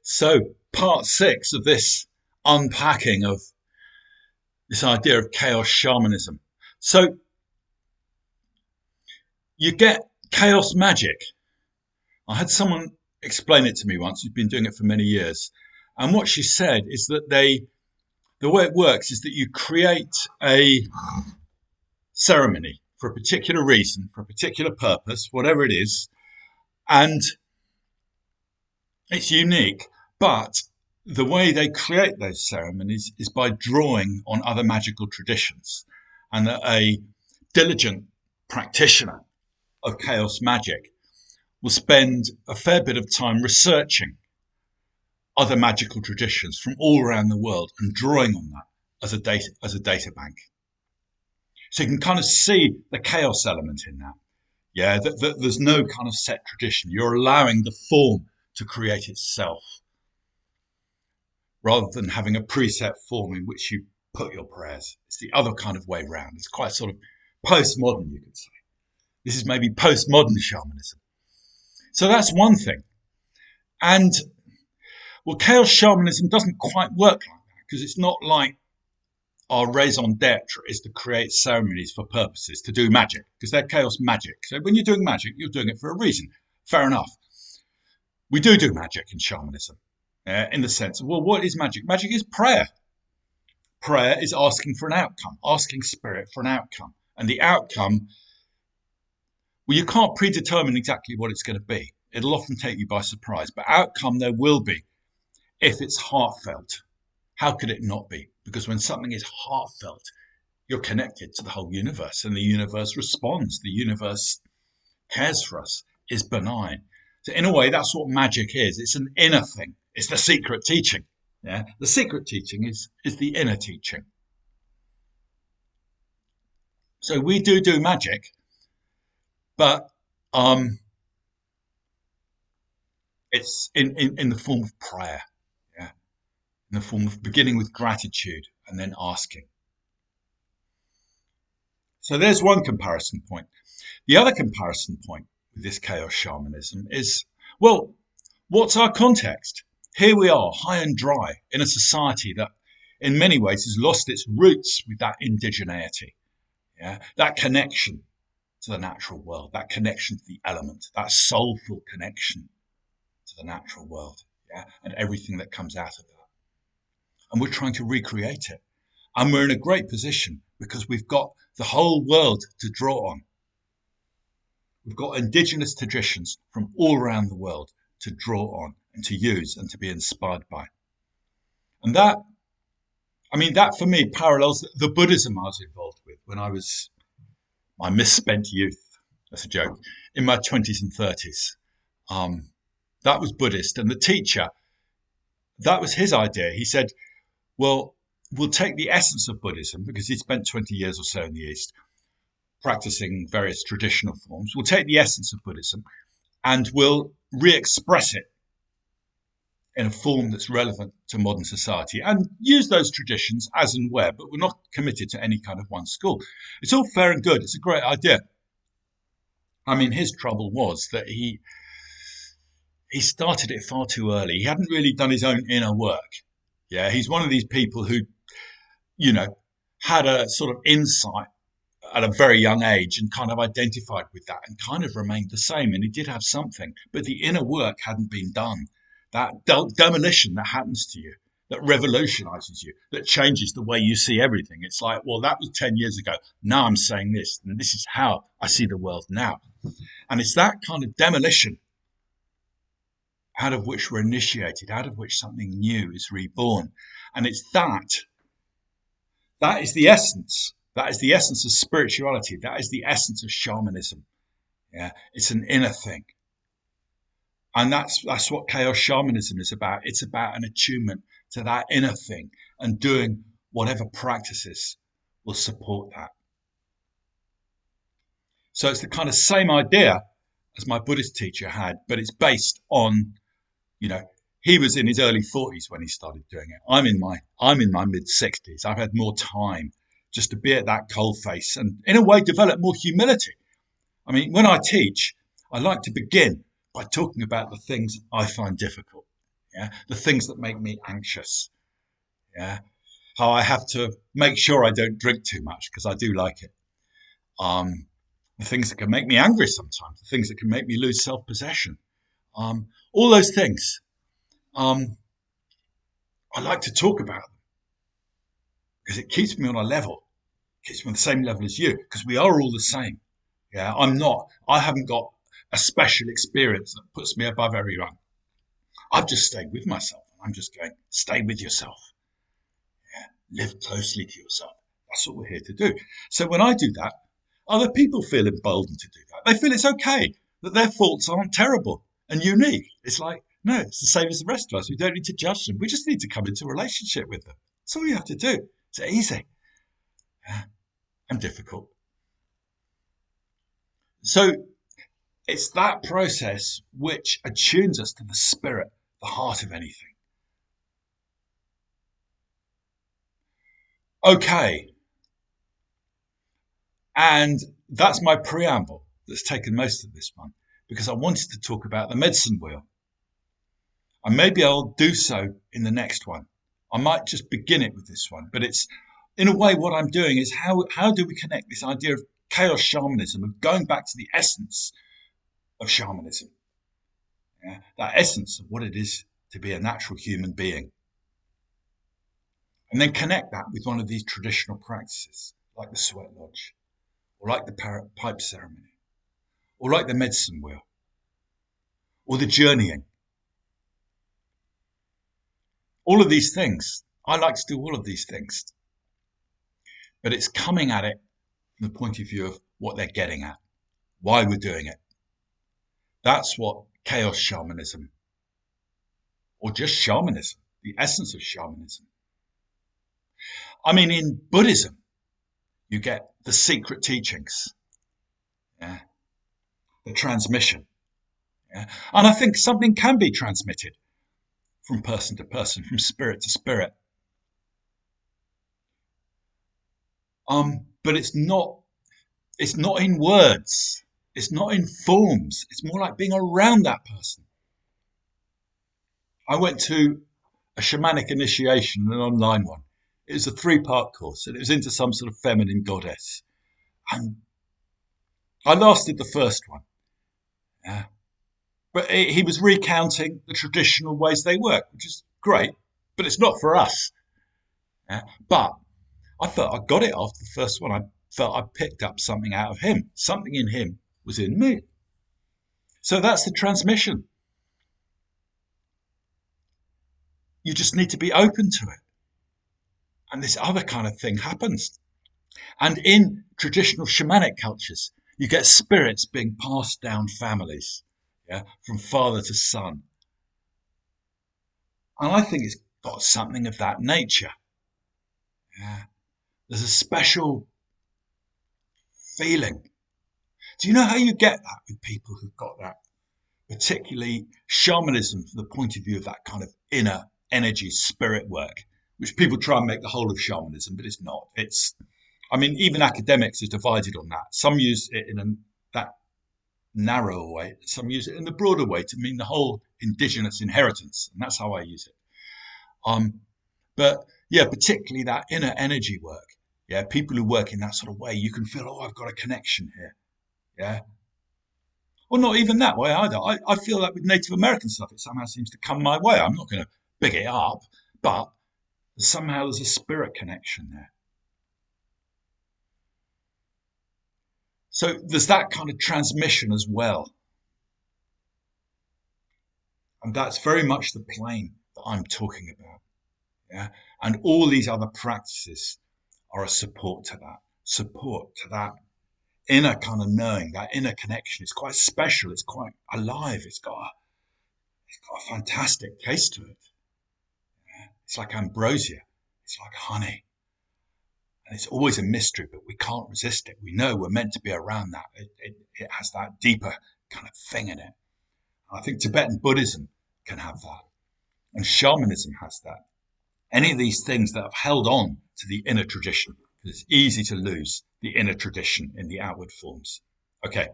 So, part 6 of this unpacking of this idea of chaos shamanism. So, you get chaos magic. I had someone explain it to me once who's been doing it for many years. And what she said is that the way it works is that you create a ceremony for a particular reason, for a particular purpose, whatever it is, and it's unique. But the way they create those ceremonies is by drawing on other magical traditions, and that a diligent practitioner of chaos magic will spend a fair bit of time researching other magical traditions from all around the world and drawing on that as a data bank. So you can kind of see the chaos element in that. Yeah, that there's no kind of set tradition. You're allowing the form to create itself rather than having a preset form in which you put your prayers. It's the other kind of way round. It's quite sort of postmodern, you could say. This is maybe postmodern shamanism. So that's one thing. And, well, chaos shamanism doesn't quite work like that because it's not like our raison d'etre is to create ceremonies for purposes, to do magic, because they're chaos magic. So when you're doing magic, you're doing it for a reason. Fair enough. We do magic in shamanism, in the sense of, well, what is magic? Magic is prayer. Prayer is asking for an outcome, asking spirit for an outcome. And the outcome, well, you can't predetermine exactly what it's going to be. It'll often take you by surprise. But outcome there will be if it's heartfelt. How could it not be? Because when something is heartfelt, you're connected to the whole universe, and the universe responds. The universe cares for us, is benign. So in a way, that's what magic is. It's an inner thing. It's the secret teaching. Yeah, the secret teaching is the inner teaching. So we do magic, but it's in the form of prayer. Yeah, in the form of beginning with gratitude and then asking. So there's one comparison point. The other comparison point with this chaos shamanism is, well, what's our context? Here we are, high and dry, in a society that in many ways has lost its roots with that indigeneity, yeah, that connection to the natural world, that connection to the element, that soulful connection to the natural world, yeah, and everything that comes out of that. And we're trying to recreate it. And we're in a great position because we've got the whole world to draw on. We've got indigenous traditions from all around the world to draw on and to use and to be inspired by. And that for me parallels the Buddhism I was involved with when I was my misspent youth. That's a joke. In my 20s and 30s. That was Buddhist. And the teacher, that was his idea. He said, well, we'll take the essence of Buddhism, because he'd spent 20 years or so in the East practicing various traditional forms. We'll take the essence of Buddhism and we'll re-express it in a form that's relevant to modern society and use those traditions as and where, but we're not committed to any kind of one school. It's all fair and good. It's a great idea. I mean, his trouble was that he started it far too early. He hadn't really done his own inner work. Yeah, he's one of these people who, had a sort of insight at a very young age and kind of identified with that and kind of remained the same. And he did have something, but the inner work hadn't been done. That demolition that happens to you, that revolutionizes you, that changes the way you see everything. It's like, well, that was 10 years ago. Now I'm saying this, and this is how I see the world now. And it's that kind of demolition out of which we're initiated, out of which something new is reborn. And it's that is the essence. That is the essence of spirituality. That is the essence of shamanism. Yeah, it's an inner thing. And that's what chaos shamanism is about. It's about an attunement to that inner thing and doing whatever practices will support that. So it's the kind of same idea as my Buddhist teacher had, but it's based on, he was in his early 40s when he started doing it. I'm in my mid 60s. I've had more time just to be at that coalface and in a way develop more humility. I mean, when I teach, I like to begin by talking about the things I find difficult. Yeah, the things that make me anxious. Yeah, how I have to make sure I don't drink too much because I do like it. Um, the things that can make me angry sometimes, the things that can make me lose self-possession. All those things. Um, I like to talk about them because it keeps me on a level, keeps me on the same level as you, because we are all the same. Yeah, I haven't got a special experience that puts me above everyone. I've just stayed with myself. I'm just going, stay with yourself. Yeah, live closely to yourself. That's what we're here to do. So when I do that, other people feel emboldened to do that. They feel it's okay, that their faults aren't terrible and unique. It's like, no, it's the same as the rest of us. We don't need to judge them. We just need to come into a relationship with them. That's all you have to do. It's easy and difficult. So it's that process which attunes us to the spirit, the heart of anything. Okay, and that's my preamble that's taken most of this one because I wanted to talk about the medicine wheel. And maybe I'll do so in the next one. I might just begin it with this one, but it's in a way what I'm doing is how do we connect this idea of chaos shamanism, of going back to the essence of shamanism, yeah? That essence of what it is to be a natural human being, and then connect that with one of these traditional practices like the sweat lodge, or like the parrot pipe ceremony, or like the medicine wheel, or the journeying. All of these things, I like to do all of these things, but it's coming at it from the point of view of what they're getting at, why we're doing it. That's what chaos shamanism, or just shamanism, the essence of shamanism. I mean, in Buddhism, you get the secret teachings, yeah, the transmission. Yeah. And I think something can be transmitted from person to person, from spirit to spirit. But it's not in words. It's not in forms. It's more like being around that person. I went to a shamanic initiation, an online one. It was a 3-part course, and it was into some sort of feminine goddess. And I lasted the first one, yeah. But he was recounting the traditional ways they work, which is great, but it's not for us. Yeah. But I felt I got it after the first one. I felt I picked up something out of him. Something in him was in me. So that's the transmission. You just need to be open to it. And this other kind of thing happens. And in traditional shamanic cultures, you get spirits being passed down families, yeah, from father to son. And I think it's got something of that nature. Yeah. There's a special feeling. Do you know how you get that with people who've got that? Particularly shamanism from the point of view of that kind of inner energy spirit work, which people try and make the whole of shamanism, but it's not. I mean, even academics are divided on that. Some use it in that narrower way, some use it in the broader way to mean the whole indigenous inheritance, and that's how I use it. Um, but yeah, particularly that inner energy work. Yeah, people who work in that sort of way, you can feel, oh, I've got a connection here. Yeah. Or not even that way either. I feel that with Native American stuff, it somehow seems to come my way. I'm not going to big it up, but somehow there's a spirit connection there. So there's that kind of transmission as well. And that's very much the plane that I'm talking about. Yeah. And all these other practices are a support to that inner kind of knowing, that inner connection. It's quite special. It's quite alive. It's got a fantastic taste to it. It's like ambrosia. It's like honey. And it's always a mystery, but we can't resist it. We know we're meant to be around that. It has that deeper kind of thing in it. And I think Tibetan Buddhism can have that. And shamanism has that. Any of these things that have held on to the inner tradition, because it's easy to lose the inner tradition in the outward forms. Okay,